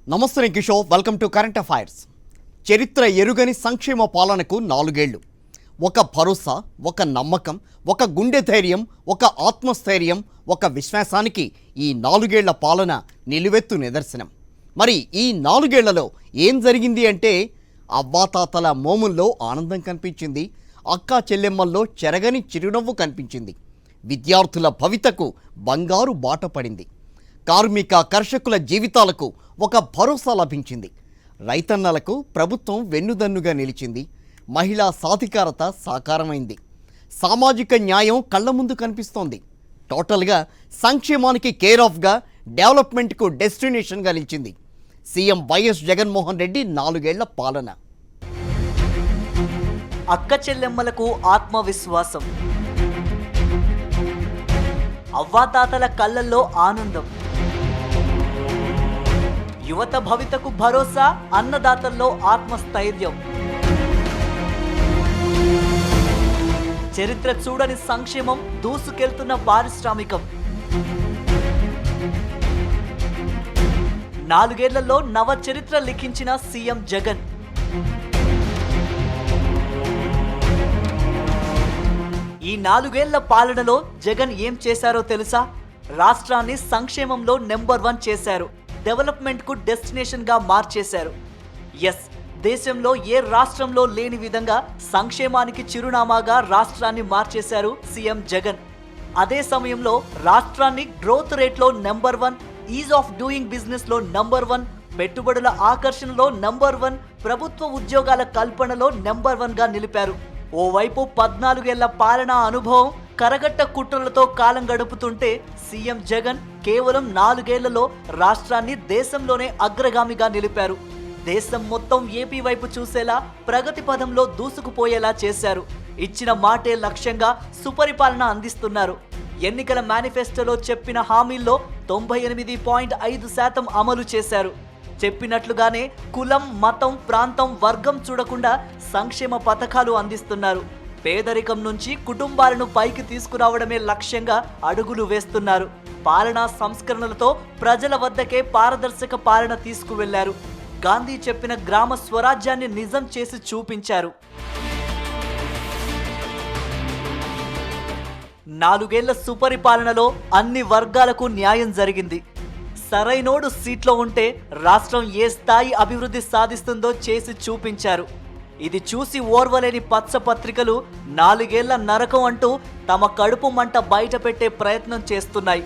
నమస్తే నేను Kishore, welcome to current affairs. చరిత్ర ఎరుగని సంక్షేమ పాలనకు 4 ఏళ్లు. ఒక భరోసా, ఒక నమ్మకం, ఒక గుండె ధైర్యం, ఒక ఆత్మస్థైర్యం, ఒక విశ్వాసానికి ఈ 4 ఏళ్ల పాలన నిలువెత్తు నిదర్శనం. మరి ఈ 4 ఏళ్లలో ఏం జరిగింది అంటే అవ్వాతాతల మోముల్లో ఆనందం కనిపించింది, అక్కా చెల్లెమ్మల్లో చెరగని చిరునవ్వు కనిపించింది, విద్యార్థుల భవితకు బంగారు బాట పడింది, కార్మిక కర్షకుల జీవితాలకు ఒక భరోసా లభించింది, రైతన్నలకు ప్రభుత్వం వెన్నుదన్నుగా నిలిచింది, మహిళా సాధికారత సాకారమైంది, సామాజిక న్యాయం కళ్ళ ముందు కనిపిస్తోంది. టోటల్గా సంక్షేమానికి కేర్ ఆఫ్గా, డెవలప్మెంట్కు డెస్టినేషన్గా నిలిచింది సీఎం వైఎస్ జగన్మోహన్ రెడ్డి 4 ఏళ్ల పాలన. అక్క చెల్లెమ్మలకు ఆత్మవిశ్వాసం, అవ్వాతాతల కళ్ళల్లో ఆనందం, యువత భవితకు భరోసా, అన్నదాతల్లో ఆత్మస్థైర్యం, చరిత్ర చూడని సంక్షేమం, దూసుకెళ్తున్న పారిశ్రామికం. 4 ఏళ్లలో నవ చరిత్ర లిఖించిన సీఎం జగన్. ఈ 4 ఏళ్ల పాలనలో జగన్ ఏం చేశారో తెలుసా? రాష్ట్రాన్ని సంక్షేమంలో నెంబర్ 1 చేశారు, డెవలప్మెంట్కు డెస్టినేషన్గా మార్చేశారు. ఎస్, దేశంలో ఏ రాష్ట్రంలో లేని విధంగా సంక్షేమానికి చిరునామాగా రాష్ట్రాన్ని మార్చేశారు సీఎం జగన్. అదే సమయంలో రాష్ట్రాన్ని గ్రోత్ రేట్లో నెంబర్ 1, ఈజ్ ఆఫ్ డూయింగ్ బిజినెస్లో నెంబర్ 1, పెట్టుబడుల ఆకర్షణలో నెంబర్ 1, ప్రభుత్వ ఉద్యోగాల కల్పనలో నెంబర్ 1గా నిలిపారు. ఓవైపు 14 ఏళ్ల పాలనా అనుభవం, కరగట్ట కుట్రలతో కాలం గడుపుతుంటే సీఎం జగన్ కేవలం 4 ఏళ్లలో రాష్ట్రాన్ని దేశంలోనే అగ్రగామిగా నిలిపారు. దేశం మొత్తం ఏపీ వైపు చూసేలా, ప్రగతి పదంలో దూసుకుపోయేలా చేశారు. ఇచ్చిన మాటే లక్ష్యంగా సుపరిపాలన అందిస్తున్నారు. ఎన్నికల మేనిఫెస్టోలో చెప్పిన హామీల్లో 98.5% అమలు చేశారు. చెప్పినట్లుగానే కులం, మతం, ప్రాంతం, వర్గం చూడకుండా సంక్షేమ పథకాలు అందిస్తున్నారు. పేదరికం నుంచి కుటుంబాలను పైకి తీసుకురావడమే లక్ష్యంగా అడుగులు వేస్తున్నారు. పాలనా సంస్కరణలతో ప్రజల వద్దకే పారదర్శక పాలన తీసుకువెళ్లారు. గాంధీ చెప్పిన గ్రామ స్వరాజ్యాన్ని నిజం చేసి చూపించారు. 4 ఏళ్ల సుపరిపాలనలో అన్ని వర్గాలకు న్యాయం జరిగింది. సరైనోడు సీట్లో ఉంటే రాష్ట్రం ఏ స్థాయి అభివృద్ధి సాధిస్తుందో చేసి చూపించారు. ఇది చూసి ఓర్వలేని పచ్చ పత్రికలు 4 ఏళ్ల నరకం అంటూ తమ కడుపు మంట బయట పెట్టే ప్రయత్నం చేస్తున్నాయి.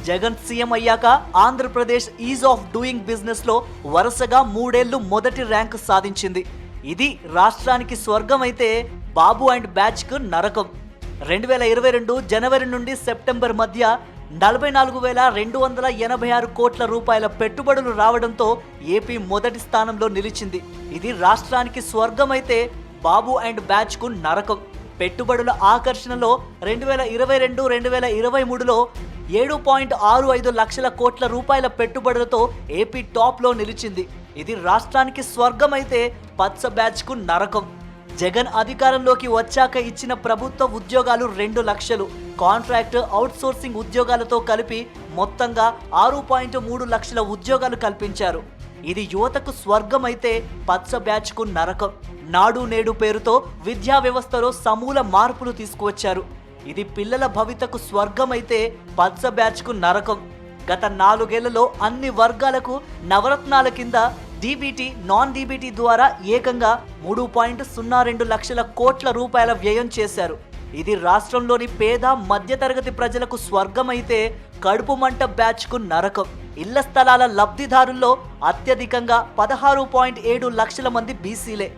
జగన్ సీఎం అయ్యాక ఆంధ్రప్రదేశ్ ఈజ్ ఆఫ్ డూయింగ్ బిజినెస్లో వరుసగా 3 ఏళ్లు మొదటి ర్యాంకు సాధించింది. ఇది రాష్ట్రానికి స్వర్గం అయితే బాబు అండ్ బ్యాచ్కు నరకం. 2022 జనవరి నుండి సెప్టెంబర్ మధ్య 44,286 కోట్ల రూపాయల పెట్టుబడులు రావడంతో ఏపీ మొదటి స్థానంలో నిలిచింది. ఇది రాష్ట్రానికి స్వర్గం అయితే బాబు అండ్ బ్యాచ్కు నరకం. పెట్టుబడుల ఆకర్షణలో 2022-2023లో 7.65 లక్షల కోట్ల రూపాయల పెట్టుబడులతో ఏపీ టాప్లో నిలిచింది. ఇది రాష్ట్రానికి స్వర్గం అయితే పచ్చ బ్యాచ్కు నరకం. జగన్ అధికారంలోకి వచ్చాక ఇచ్చిన ప్రభుత్వ ఉద్యోగాలు 2 లక్షలు, కాంట్రాక్ట్, అవుట్సోర్సింగ్ ఉద్యోగాలతో కలిపి మొత్తంగా 6.3 లక్షల ఉద్యోగాలు కల్పించారు. ఇది యువతకు స్వర్గం అయితే పచ్చ బ్యాచ్కు నరకం. నాడు నేడు పేరుతో విద్యా వ్యవస్థలో సమూల మార్పులు తీసుకువచ్చారు. ఇది పిల్లల భవితకు స్వర్గం అయితే పచ్చ బ్యాచ్కు నరకం. గత 4 ఏళ్లలో అన్ని వర్గాలకు నవరత్నాల కింద డీబీటీ, నాన్ డీబీటీ ద్వారా ఏకంగా 3.02 లక్షల కోట్ల రూపాయల వ్యయం చేశారు. ఇది రాష్ట్రంలోని పేద మధ్యతరగతి ప్రజలకు స్వర్గం అయితే కడుపు మంట బ్యాచ్కు నరకం. ఇళ్ల స్థలాల లబ్ధిదారుల్లో అత్యధికంగా 16.7 లక్షల మంది బీసీలే.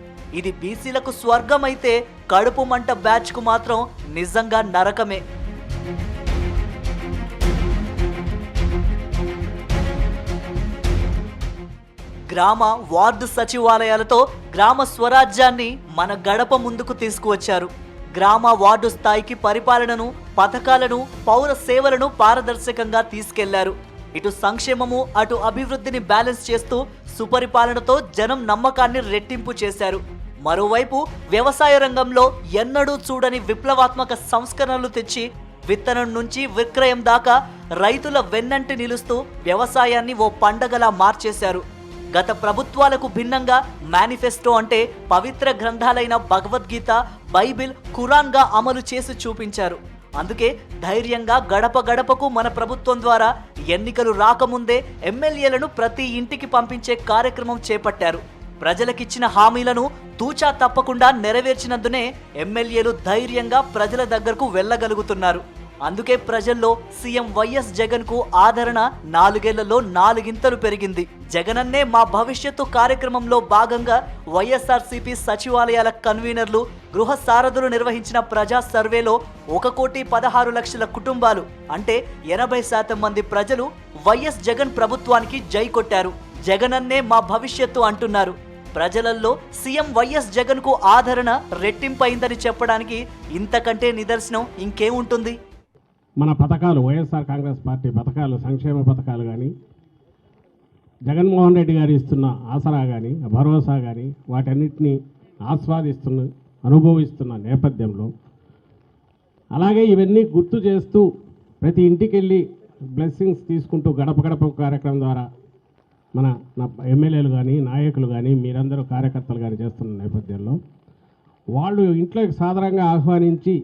ఇది బీసీలకు స్వర్గం అయితే కడుపు మంట బ్యాచ్కు మాత్రం నిజంగా నరకమే. గ్రామ, వార్డు సచివాలయాలతో గ్రామ స్వరాజ్యాన్ని మన గడప ముందుకు తీసుకువచ్చారు. గ్రామ, వార్డు స్థాయికి పరిపాలనను, పథకాలను, పౌర సేవలను పారదర్శకంగా తీసుకెళ్లారు. ఇటు సంక్షేమము, అటు అభివృద్ధిని బ్యాలెన్స్ చేస్తూ సుపరిపాలనతో జనం నమ్మకాన్ని రెట్టింపు చేశారు. మరోవైపు వ్యవసాయ రంగంలో ఎన్నడూ చూడని విప్లవాత్మక సంస్కరణలు తెచ్చి విత్తనం నుంచి విక్రయం దాకా రైతుల వెన్నంటి నిలుస్తూ వ్యవసాయాన్ని ఓ పండగలా మార్చేశారు. గత ప్రభుత్వాలకు భిన్నంగా మేనిఫెస్టో అంటే పవిత్ర గ్రంథాలైన భగవద్గీత, బైబిల్, ఖురాన్గా అమలు చేసి చూపించారు. అందుకే ధైర్యంగా గడప గడపకు మన ప్రభుత్వం ద్వారా ఎన్నికలు రాకముందే ఎమ్మెల్యేలను ప్రతి ఇంటికి పంపించే కార్యక్రమం చేపట్టారు. ప్రజలకిచ్చిన హామీలను తూచా తప్పకుండా నెరవేర్చినందునే ఎమ్మెల్యేలు ధైర్యంగా ప్రజల దగ్గరకు వెళ్ళగలుగుతున్నారు. అందుకే ప్రజల్లో సీఎం వైఎస్ జగన్ కు ఆదరణ 4 ఏళ్లలో 4 పెరిగింది. జగనన్నే మా భవిష్యత్తు కార్యక్రమంలో భాగంగా వైఎస్ఆర్సీపీ సచివాలయాల కన్వీనర్లు, గృహ సారథులు నిర్వహించిన ప్రజా సర్వేలో 1,16,00,000 కుటుంబాలు అంటే 80% మంది ప్రజలు వైఎస్ జగన్ ప్రభుత్వానికి జై కొట్టారు. జగనన్నే మా భవిష్యత్తు అంటున్నారు. ప్రజలలో సీఎం వైఎస్ జగన్ కు ఆదరణ రెట్టింపైందని చెప్పడానికి ఇంతకంటే నిదర్శనం ఇంకేముంటుంది? మన పథకాలు, వైఎస్ఆర్ కాంగ్రెస్ పార్టీ పథకాలు, సంక్షేమ పథకాలు కానీ, జగన్మోహన్ రెడ్డి గారు ఇస్తున్న ఆసరా కానీ, భరోసా కానీ, వాటన్నిటినీ అనుభవిస్తున్న నేపథ్యంలో, అలాగే ఇవన్నీ గుర్తు చేస్తూ ప్రతి ఇంటికి వెళ్ళి బ్లెస్సింగ్స్ తీసుకుంటూ గడప గడప కార్యక్రమం ద్వారా మన ఎమ్మెల్యేలు కానీ, నాయకులు కానీ, మీరందరూ కార్యకర్తలు కానీ చేస్తున్న నేపథ్యంలో వాళ్ళు ఇంట్లోకి సాధారణంగా ఆహ్వానించి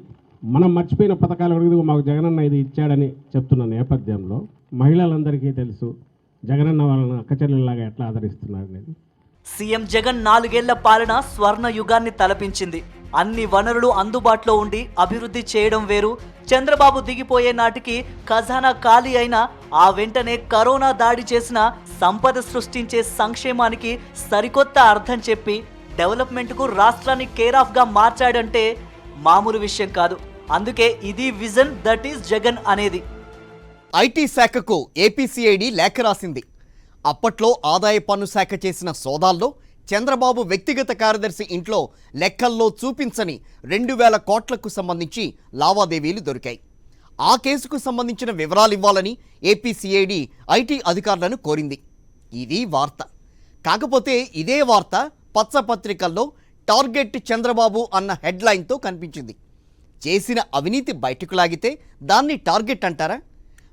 మనం మర్చిపోయిన పథకాలు అడిగి మాకు జగనన్న ఇది ఇచ్చాడని చెప్తున్న నేపథ్యంలో మహిళలందరికీ తెలుసు జగనన్న వాళ్ళని అక్కచెల్లెల్లాగా ఎట్లా ఆదరిస్తున్నారు అనేది. సీఎం జగన్ 4 ఏళ్ల పాలన స్వర్ణ యుగాన్ని తలపించింది. అన్ని వనరులు అందుబాటులో ఉండి అభివృద్ధి చేయడం వేరు. చంద్రబాబు దిగిపోయే నాటికి ఖజానా ఖాళీ అయినా ఆ వెంటనే కరోనా దాడి చేసిన సంపద సృష్టించే సంక్షేమానికి సరికొత్త అర్థం చెప్పి డెవలప్మెంట్కు రాష్ట్రాన్ని కేర్ ఆఫ్గా మార్చాడంటే మామూలు విషయం కాదు. అందుకే ఇది విజన్, దట్ ఈస్ జగన్ అనేది. ఐటీ శాఖకు ఏపీసీఐడి లేఖ రాసింది. అప్పట్లో ఆదాయ పన్ను శాఖ చేసిన సోదాల్లో చంద్రబాబు వ్యక్తిగత కార్యదర్శి ఇంట్లో లెక్కల్లో చూపించని 2,000 కోట్లకు సంబంధించి లావాదేవీలు దొరికాయి. ఆ కేసుకు సంబంధించిన వివరాలు ఇవ్వాలని ఏపీసీఐడి ఐటీ అధికారులను కోరింది. ఇది వార్త. కాకపోతే ఇదే వార్త పచ్చపత్రికల్లో టార్గెట్ చంద్రబాబు అన్న హెడ్లైన్తో కనిపించింది. చేసిన అవినీతి బయటకు లాగితే దాన్ని టార్గెట్ అంటారా?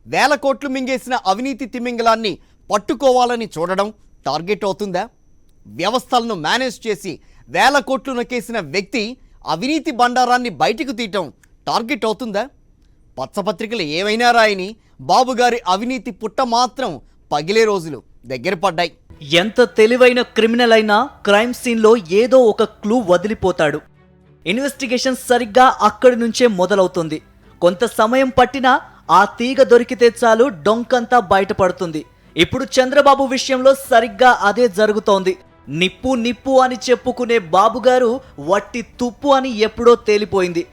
1,000 కోట్లు మింగేసిన అవినీతి తిమింగలాన్ని పట్టుకోవాలని చూడడం టార్గెట్ అవుతుందా? వ్యవస్థలను మేనేజ్ చేసి 1,000 కోట్లు నొక్కేసిన వ్యక్తి అవినీతి బండారాన్ని బయటకు తీయటం టార్గెట్ అవుతుందా? పచ్చపత్రికలు ఏమైనా రాయని బాబుగారి అవినీతి పుట్ట మాత్రం పగిలే రోజులు దగ్గర పడ్డాయి. ఎంత తెలివైన క్రిమినల్ అయినా క్రైమ్ సీన్లో ఏదో ఒక క్లూ వదిలిపోతాడు. ఇన్వెస్టిగేషన్ సరిగ్గా అక్కడి నుంచే మొదలవుతుంది. కొంత సమయం పట్టినా ఆ తీగ దొరికితే చాలు డొంకంతా బయటపడుతుంది. ఇప్పుడు చంద్రబాబు విషయంలో సరిగ్గా అదే జరుగుతోంది. నిప్పు నిప్పు అని చెప్పుకునే బాబుగారు వట్టి తుప్పు అని ఎప్పుడో తేలిపోయింది.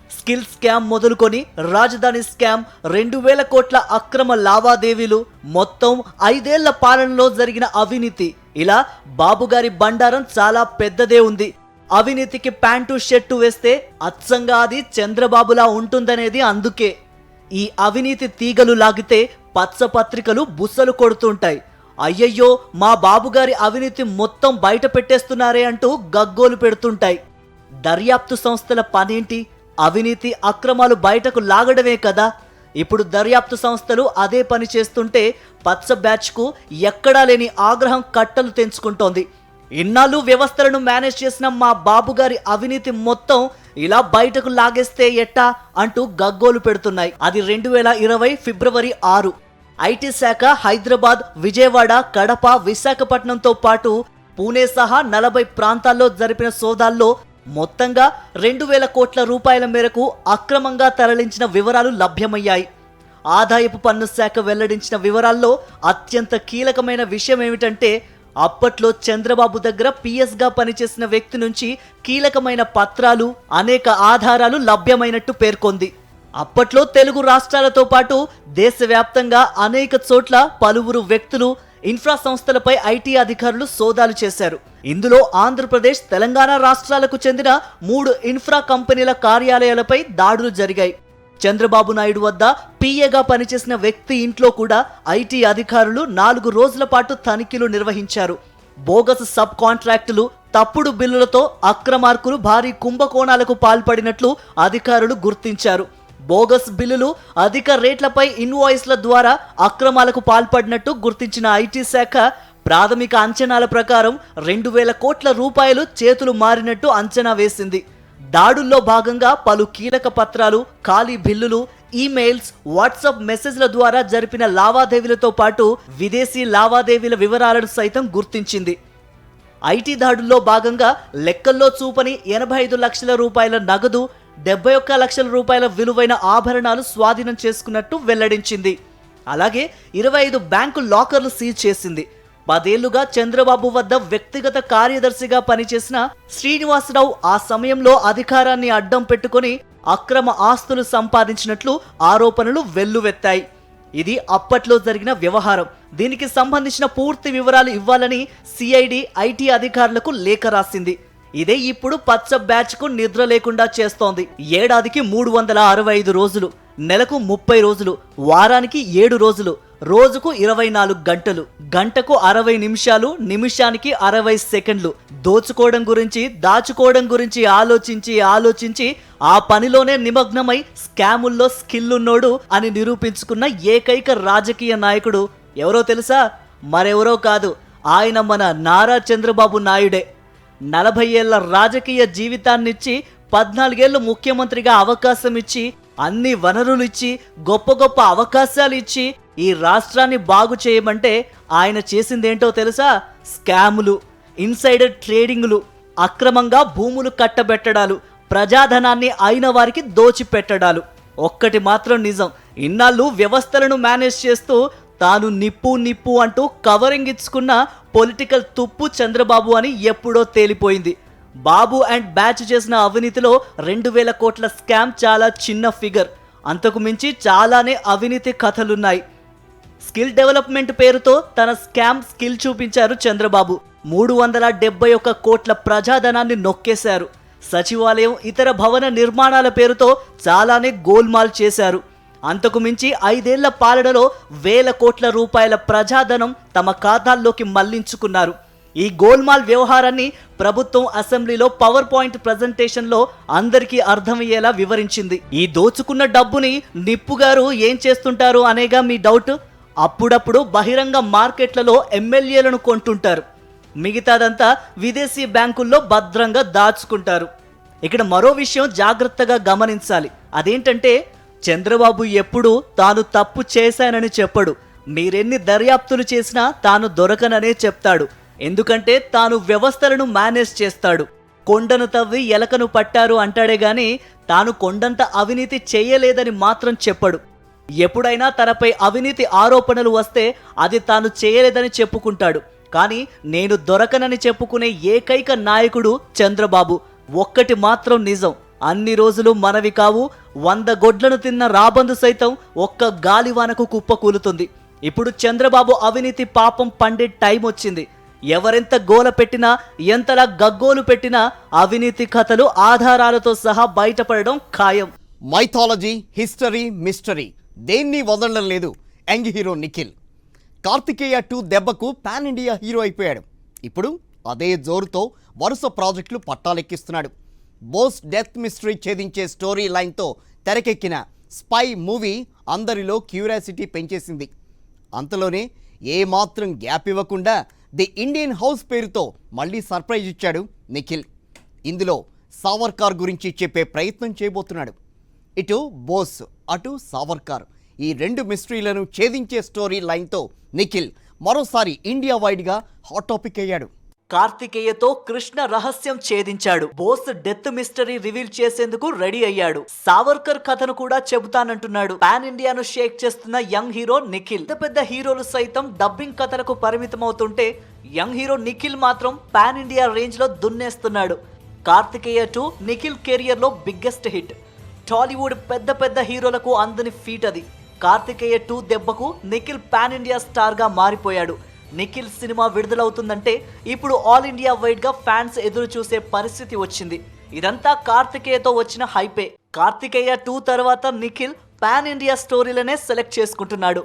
స్కిల్ స్కామ్ మొదలుకొని రాజధాని స్కామ్, 2,000 కోట్ల అక్రమ లావాదేవీలు, మొత్తం 5 ఏళ్ల పాలనలో జరిగిన అవినీతి, ఇలా బాబుగారి బండారం చాలా పెద్దదే ఉంది. అవినీతికి ప్యాంటు షర్టు వేస్తే అచ్చంగా అది చంద్రబాబులా ఉంటుందనేది అందుకే. ఈ అవినీతి తీగలు లాగితే పచ్చ పత్రికలు బుస్సలు కొడుతుంటాయి. అయ్యయ్యో మా బాబుగారి అవినీతి మొత్తం బయట పెట్టేస్తున్నారే అంటూ గగ్గోలు పెడుతుంటాయి. దర్యాప్తు సంస్థల పనేంటి? అవినీతి అక్రమాలు బయటకు లాగడమే కదా. ఇప్పుడు దర్యాప్తు సంస్థలు అదే పని చేస్తుంటే పచ్చ బ్యాచ్కు ఎక్కడా లేని ఆగ్రహం కట్టలు తెంచుకుంటోంది. ఇన్నాళ్ళు వ్యవస్థలను మేనేజ్ చేసిన మా బాబుగారి అవినీతి మొత్తం ఇలా బయటకు లాగేస్తే ఎట్టా అంటూ గగ్గోలు పెడుతున్నాయి. అది 2020 ఫిబ్రవరి 6. ఐటీ శాఖ హైదరాబాద్, విజయవాడ, కడప, విశాఖపట్నంతో పాటు పూణే సహా 40 ప్రాంతాల్లో జరిపిన సోదాల్లో మొత్తంగా 2,000 కోట్ల రూపాయల మేరకు అక్రమంగా తరలించిన వివరాలు లభ్యమయ్యాయి. ఆదాయపు పన్ను శాఖ వెల్లడించిన వివరాల్లో అత్యంత కీలకమైన విషయం ఏమిటంటే అప్పట్లో చంద్రబాబు దగ్గర పిఎస్గా పనిచేసిన వ్యక్తి నుంచి కీలకమైన పత్రాలు, అనేక ఆధారాలు లభ్యమైనట్టు పేర్కొంది. అప్పట్లో తెలుగు రాష్ట్రాలతో పాటు దేశవ్యాప్తంగా అనేక చోట్ల పలువురు వ్యక్తులు, ఇన్ఫ్రా సంస్థలపై ఐటీ అధికారులు సోదాలు చేశారు. ఇందులో ఆంధ్రప్రదేశ్, తెలంగాణ రాష్ట్రాలకు చెందిన 3 ఇన్ఫ్రా కంపెనీల కార్యాలయాలపై దాడులు జరిగాయి. చంద్రబాబు నాయుడు వద్ద పిఏగా పనిచేసిన వ్యక్తి ఇంట్లో కూడా ఐటీ అధికారులు 4 రోజుల పాటు తనిఖీలు నిర్వహించారు. బోగస్ సబ్ కాంట్రాక్టులు, తప్పుడు బిల్లులతో అక్రమార్కులు భారీ కుంభకోణాలకు పాల్పడినట్లు అధికారులు గుర్తించారు. బోగస్ బిల్లులు, అధిక రేట్లపై ఇన్వాయిస్ల ద్వారా అక్రమాలకు పాల్పడినట్టు గుర్తించిన ఐటీ శాఖ ప్రాథమిక అంచనాల ప్రకారం 2,000 కోట్ల రూపాయలు చేతులు మారినట్టు అంచనా వేసింది. దాడుల్లో భాగంగా పలు కీలక పత్రాలు, ఖాళీ బిల్లులు, ఈమెయిల్స్, వాట్సాప్ మెసేజ్ల ద్వారా జరిపిన లావాదేవీలతో పాటు విదేశీ లావాదేవీల వివరాలను సైతం గుర్తించింది. ఐటీ దాడుల్లో భాగంగా లెక్కల్లో చూపని 85 లక్షల రూపాయల నగదు, 71 లక్షల రూపాయల విలువైన ఆభరణాలు స్వాధీనం చేసుకున్నట్టు వెల్లడించింది. అలాగే 25 బ్యాంకు లాకర్లు సీజ్ చేసింది. 10 ఏళ్లుగా చంద్రబాబు వద్ద వ్యక్తిగత కార్యదర్శిగా పనిచేసిన శ్రీనివాసరావు ఆ సమయంలో అధికారాన్ని అడ్డం పెట్టుకుని అక్రమ ఆస్తులు సంపాదించినట్లు ఆరోపణలు వెల్లువెత్తాయి. ఇది అప్పట్లో జరిగిన వ్యవహారం. దీనికి సంబంధించిన పూర్తి వివరాలు ఇవ్వాలని సిఐడి ఐటీ అధికారులకు లేఖ రాసింది. ఇదే ఇప్పుడు పచ్చ బ్యాచ్కు నిద్ర లేకుండా చేస్తోంది. ఏడాదికి 365 రోజులు, నెలకు 30 రోజులు, వారానికి 7 రోజులు, రోజుకు 24 గంటలు, గంటకు 60 నిమిషాలు, నిమిషానికి 60 సెకండ్లు దోచుకోవడం గురించి, దాచుకోవడం గురించి ఆలోచించి ఆ పనిలోనే నిమగ్నమై స్కాముల్లో స్కిల్లున్నోడు అని నిరూపించుకున్న ఏకైక రాజకీయ నాయకుడు ఎవరో తెలుసా? మరెవరో కాదు, ఆయన మన నారా చంద్రబాబు నాయుడే. 40 ఏళ్ల రాజకీయ జీవితాన్నిచ్చి 14 ఏళ్లు ముఖ్యమంత్రిగా అవకాశం ఇచ్చి, అన్ని వనరులు ఇచ్చి, గొప్ప గొప్ప అవకాశాలు ఇచ్చి ఈ రాష్ట్రాన్ని బాగు చేయమంటే ఆయన చేసిందేంటో తెలుసా? స్కాములు, ఇన్సైడర్ ట్రేడింగులు, అక్రమంగా భూములు కట్టబెట్టడాలు, ప్రజాధనాన్ని అయిన వారికి దోచిపెట్టడాలు. ఒక్కటి మాత్రం నిజం, ఇన్నాళ్ళు వ్యవస్థలను మేనేజ్ చేస్తూ తాను నిప్పు అంటూ కవరింగ్ ఇచ్చుకున్న పొలిటికల్ తుప్పు చంద్రబాబు అని ఎప్పుడో తేలిపోయింది. బాబు అండ్ బ్యాచ్ చేసిన అవినీతిలో 2,000 కోట్ల స్కామ్ చాలా చిన్న ఫిగర్. అంతకు మించి చాలానే అవినీతి కథలున్నాయి. స్కిల్ డెవలప్మెంట్ పేరుతో తన స్కిల్ చూపించారు చంద్రబాబు. 371 కోట్ల ప్రజాధనాన్ని నొక్కేశారు. సచివాలయం, ఇతర భవన నిర్మాణాల పేరుతో చాలానే గోల్మాల్ చేశారు. అంతకు మించి 5 ఏళ్ల పాలనలో 1,000 కోట్ల రూపాయల ప్రజాధనం తమ ఖాతాల్లోకి మళ్లించుకున్నారు. ఈ గోల్మాల్ వ్యవహారాన్ని ప్రభుత్వం అసెంబ్లీలో పవర్ పాయింట్ ప్రజెంటేషన్లో అందరికీ అర్థమయ్యేలా వివరించింది. ఈ దోచుకున్న డబ్బుని నిప్పు గారు ఏం చేస్తుంటారు అనేగా మీ డౌట్. అప్పుడప్పుడు బహిరంగ మార్కెట్లలో ఎమ్మెల్యేలను కొంటుంటారు. మిగతాదంతా విదేశీ బ్యాంకుల్లో భద్రంగా దాచుకుంటారు. ఇక్కడ మరో విషయం జాగ్రత్తగా గమనించాలి. అదేంటంటే చంద్రబాబు ఎప్పుడూ తాను తప్పు చేశానని చెప్పడు. మీరెన్ని దర్యాప్తులు చేసినా తాను దొరకననే చెప్తాడు. ఎందుకంటే తాను వ్యవస్థలను మేనేజ్ చేస్తాడు. కొండను తవ్వి ఎలకను పట్టారు అంటాడే గాని తాను కొండంత అవినీతి చేయలేదని మాత్రం చెప్పడు. ఎప్పుడైనా తనపై అవినీతి ఆరోపణలు వస్తే అది తాను చేయలేదని చెప్పుకుంటాడు. కానీ నేను దొరకనని చెప్పుకునే ఏకైక నాయకుడు చంద్రబాబు. ఒక్కటి మాత్రం నిజం, అన్ని రోజులు మనవి కావు. 100 గొడ్లను తిన్న రాబందు సైతం ఒక్క గాలివానకు కుప్పకూలుతుంది. ఇప్పుడు చంద్రబాబు అవినీతి పాపం పండే టైం వచ్చింది. ఎవరెంత గోల పెట్టినా, ఎంతలా గగ్గోలు పెట్టినా అవినీతి కథలు ఆధారాలతో సహా బయటపడడం ఖాయం. మైథాలజీ, హిస్టరీ, మిస్టరీ దేన్ని వదలడం లేదు యంగ్ హీరో నిఖిల్. కార్తికేయ 2 దెబ్బకు పాన్ ఇండియా హీరో అయిపోయాడు. ఇప్పుడు అదే జోరుతో వరుస ప్రాజెక్టులు పట్టాలెక్కిస్తున్నాడు. బోస్ డెత్ మిస్టరీ ఛేదించే స్టోరీ లైన్తో తెరకెక్కిన స్పై మూవీ అందరిలో క్యూరియాసిటీ పెంచేసింది. అంతలోనే ఏమాత్రం గ్యాప్ ఇవ్వకుండా ది ఇండియన్ హౌస్ పేరుతో మళ్ళీ సర్ప్రైజ్ ఇచ్చాడు నిఖిల్. ఇందులో సావర్కార్ గురించి చెప్పే ప్రయత్నం చేయబోతున్నాడు. ఇటు బోస్, అటు సావర్కార్, ఈ 2 మిస్టరీలను ఛేదించే స్టోరీ లైన్తో నిఖిల్ మరోసారి ఇండియా వైడ్గా హాట్ టాపిక్ అయ్యాడు. కార్తికేయతో కృష్ణ రహస్యం ఛేదించాడు. బోస్ డెత్ మిస్టరీ రివీల్ చేసేందుకు రెడీ అయ్యాడు. సావర్కర్ కథను కూడా చెబుతానంటున్నాడు. పాన్ ఇండియాను షేక్ చేస్తున్న యంగ్ హీరో నిఖిల్. పెద్ద హీరోలు సైతం డబ్బింగ్ కథలకు పరిమితమవుతుంటే యంగ్ హీరో నిఖిల్ మాత్రం పాన్ ఇండియా రేంజ్ లో దున్నేస్తున్నాడు. కార్తికేయ 2 నిఖిల్ కెరియర్ లో బిగ్గెస్ట్ హిట్. టాలీవుడ్ పెద్ద హీరోలకు అందని ఫీట్ అది. కార్తికేయ 2 దెబ్బకు నిఖిల్ పాన్ ఇండియా స్టార్ గా మారిపోయాడు. నిఖిల్ సినిమా విడుదలవుతుందంటే ఇప్పుడు ఆల్ ఇండియా వైడ్ గా ఫ్యాన్స్ ఎదురు చూసే పరిస్థితి వచ్చింది. ఇదంతా కార్తికేయతో వచ్చిన హైపే. కార్తికేయ 2 తర్వాత నిఖిల్ పాన్ ఇండియా స్టోరీలనే సెలెక్ట్ చేసుకుంటున్నాడు.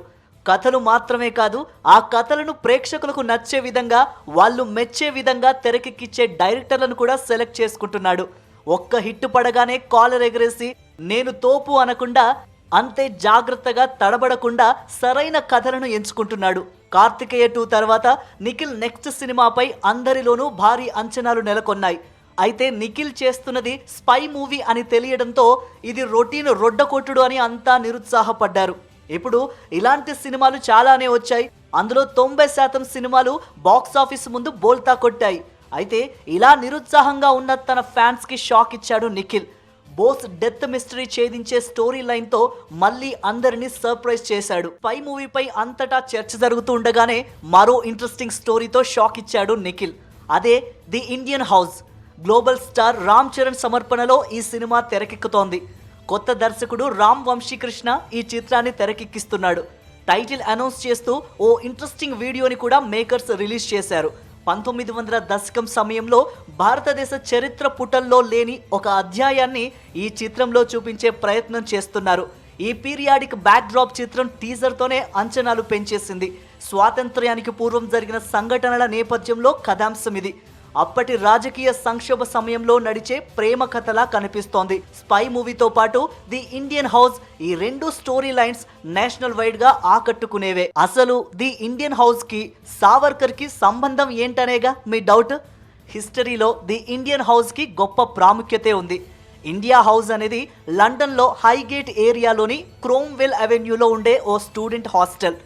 కథలు మాత్రమే కాదు, ఆ కథలను ప్రేక్షకులకు నచ్చే విధంగా, వాళ్ళు మెచ్చే విధంగా తెరకెక్కిచ్చే డైరెక్టర్లను కూడా సెలెక్ట్ చేసుకుంటున్నాడు. ఒక్క హిట్ పడగానే కాలర్ ఎగరేసి నేను తోపు అనకుండా, అంతే జాగ్రత్తగా తడబడకుండా సరైన కథలను ఎంచుకుంటున్నాడు. కార్తికేయ 2 తర్వాత నిఖిల్ నెక్స్ట్ సినిమాపై అందరిలోనూ భారీ అంచనాలు నెలకొన్నాయి. అయితే నిఖిల్ చేస్తున్నది స్పై మూవీ అని తెలియడంతో ఇది రొటీన్ రొడ్డకొట్టుడు అని అంతా నిరుత్సాహపడ్డారు. ఇప్పుడు ఇలాంటి సినిమాలు చాలానే వచ్చాయి. అందులో 90% సినిమాలు బాక్స్ ఆఫీస్ ముందు బోల్తా కొట్టాయి. అయితే ఇలా నిరుత్సాహంగా ఉన్న తన ఫ్యాన్స్కి షాక్ ఇచ్చాడు నిఖిల్. బోస్ డెత్ మిస్టరీ ఛేదించే స్టోరీ లైన్తో మళ్ళీ అందరినీ సర్ప్రైజ్ చేశాడు. స్పై మూవీపై అంతటా చర్చ జరుగుతూ ఉండగానే మరో ఇంట్రెస్టింగ్ స్టోరీతో షాక్ ఇచ్చాడు నిఖిల్. అదే the Indian house. Global star Ram Charan సమర్పణలో ఈ సినిమా తెరకెక్కుతోంది. కొత్త దర్శకుడు రామ్ వంశీకృష్ణ ఈ చిత్రాన్ని తెరకెక్కిస్తున్నాడు. టైటిల్ అనౌన్స్ చేస్తూ ఓ ఇంట్రెస్టింగ్ వీడియోని కూడా మేకర్స్ రిలీజ్ చేశారు. 1900 దశకం సమయంలో భారతదేశ చరిత్ర పుటల్లో లేని ఒక అధ్యాయాన్ని ఈ చిత్రంలో చూపించే ప్రయత్నం చేస్తున్నారు. ఈ పీరియాడిక్ బ్యాక్డ్రాప్ చిత్రం టీజర్తోనే అంచనాలు పెంచేసింది. స్వాతంత్ర్యానికి పూర్వం జరిగిన సంఘటనల నేపథ్యంలో కథాంశం ఇది. అప్పటి రాజకీయ సంక్షోభ సమయంలో నడిచే ప్రేమ కథలా కనిపిస్తోంది. స్పై మూవీతో పాటు ది ఇండియన్ హౌస్ ఈ రెండు స్టోరీ లైన్స్ నేషనల్ వైడ్ గా ఆకట్టుకునేవే. అసలు ది ఇండియన్ హౌస్ కి సావర్కర్ కి సంబంధం ఏంటనేగా మీ డౌట్. హిస్టరీలో ది ఇండియన్ హౌస్ కి గొప్ప ప్రాముఖ్యతే ఉంది. ఇండియా హౌస్ అనేది లండన్లో హైగేట్ ఏరియాలోని క్రోమ్వెల్ అవెన్యూలో ఉండే ఓ స్టూడెంట్ హాస్టల్.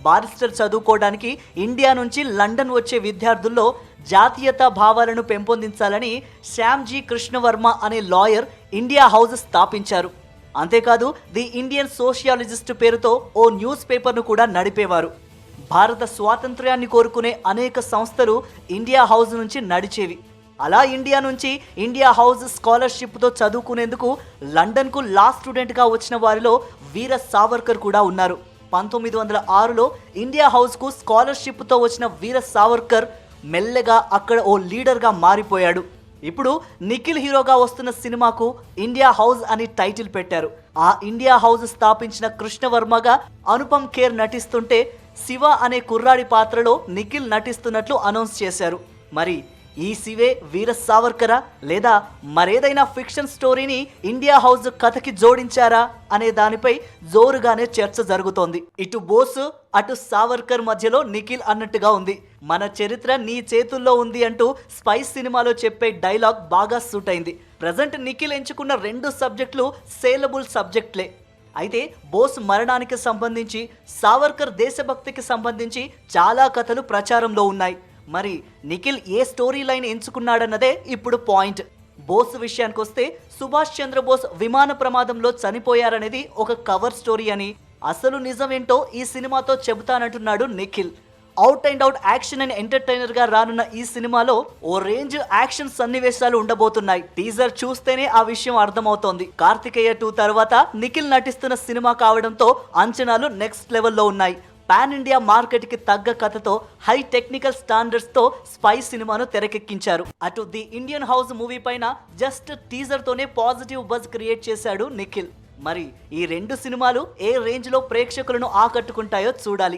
బారిస్టర్ చదువుకోవడానికి ఇండియా నుంచి లండన్ వచ్చే విద్యార్థుల్లో జాతీయతా భావాలను పెంపొందించాలని శ్యామ్జీ కృష్ణవర్మ అనే లాయర్ ఇండియా హౌస్ స్థాపించారు. అంతేకాదు ది ఇండియన్ సోషియాలజిస్ట్ పేరుతో ఓ న్యూస్ పేపర్ను కూడా నడిపేవారు. భారత స్వాతంత్ర్యాన్ని కోరుకునే అనేక సంస్థలు ఇండియా హౌస్ నుంచి నడిచేవి. అలా ఇండియా నుంచి ఇండియా హౌస్ స్కాలర్షిప్తో చదువుకునేందుకు లండన్కు లా స్టూడెంట్గా వచ్చిన వారిలో వీర సావర్కర్ కూడా ఉన్నారు. 1906లో ఇండియా హౌస్కు స్కాలర్షిప్తో వచ్చిన వీర సావర్కర్ మెల్లగా అక్కడ ఓ లీడర్గా మారిపోయాడు. ఇప్పుడు నిఖిల్ హీరోగా వస్తున్న సినిమాకు ఇండియా హౌస్ అని టైటిల్ పెట్టారు. ఆ ఇండియా హౌస్ స్థాపించిన కృష్ణవర్మగా అనుపమ్ ఖేర్ నటిస్తుంటే శివ అనే కుర్రాడి పాత్రలో నిఖిల్ నటిస్తున్నట్లు అనౌన్స్ చేశారు. మరి ఈ శివే వీర సావర్కరా లేదా మరేదైనా ఫిక్షన్ స్టోరీని ఇండియా హౌస్ కథకి జోడించారా అనే దానిపై జోరుగానే చర్చ జరుగుతోంది. ఇటు బోసు అటు సావర్కర్ మధ్యలో నిఖిల్ అన్నట్టుగా ఉంది. మన చరిత్ర నీ చేతుల్లో ఉంది అంటూ స్పై సినిమాలో చెప్పే డైలాగ్ బాగా సూట్ అయింది. ప్రజెంట్ నిఖిల్ ఎంచుకున్న రెండు సబ్జెక్టులు సేలబుల్ సబ్జెక్టులే. అయితే బోస్ మరణానికి సంబంధించి, సావర్కర్ దేశభక్తికి సంబంధించి చాలా కథలు ప్రచారంలో ఉన్నాయి. మరి నిఖిల్ ఏ స్టోరీ లైన్ ఎంచుకున్నాడన్నదే ఇప్పుడు పాయింట్. బోస్ విషయానికి వస్తే సుభాష్ చంద్రబోస్ విమాన ప్రమాదంలో చనిపోయారనేది ఒక కవర్ స్టోరీ అని, అసలు నిజమేంటో ఈ సినిమాతో చెబుతానంటున్నాడు Nikhil. Out and out action and entertainer గా రానున్న ఈ సినిమాలో ఓ రేంజ్ యాక్షన్ సన్నివేశాలు ఉండబోతున్నాయి. టీజర్ చూస్తేనే ఆ విషయం అర్థమవుతోంది. కార్తికేయ 2 తర్వాత నిఖిల్ నటిస్తున్న సినిమా కావడంతో అంచనాలు నెక్స్ట్ లెవెల్లో ఉన్నాయి. పాన్ ఇండియా మార్కెట్ కి తగ్గ కథతో హై టెక్నికల్ స్టాండర్డ్స్ తో స్పై సినిమాను తెరకెక్కించారు. అటు ది ఇండియన్ హౌస్ మూవీ పైన జస్ట్ టీజర్ తోనే పాజిటివ్ బజ్ క్రియేట్ చేశాడు నిఖిల్. మరి ఈ రెండు సినిమాలు ఏ రేంజ్ లో ప్రేక్షకులను ఆకట్టుకుంటాయో చూడాలి.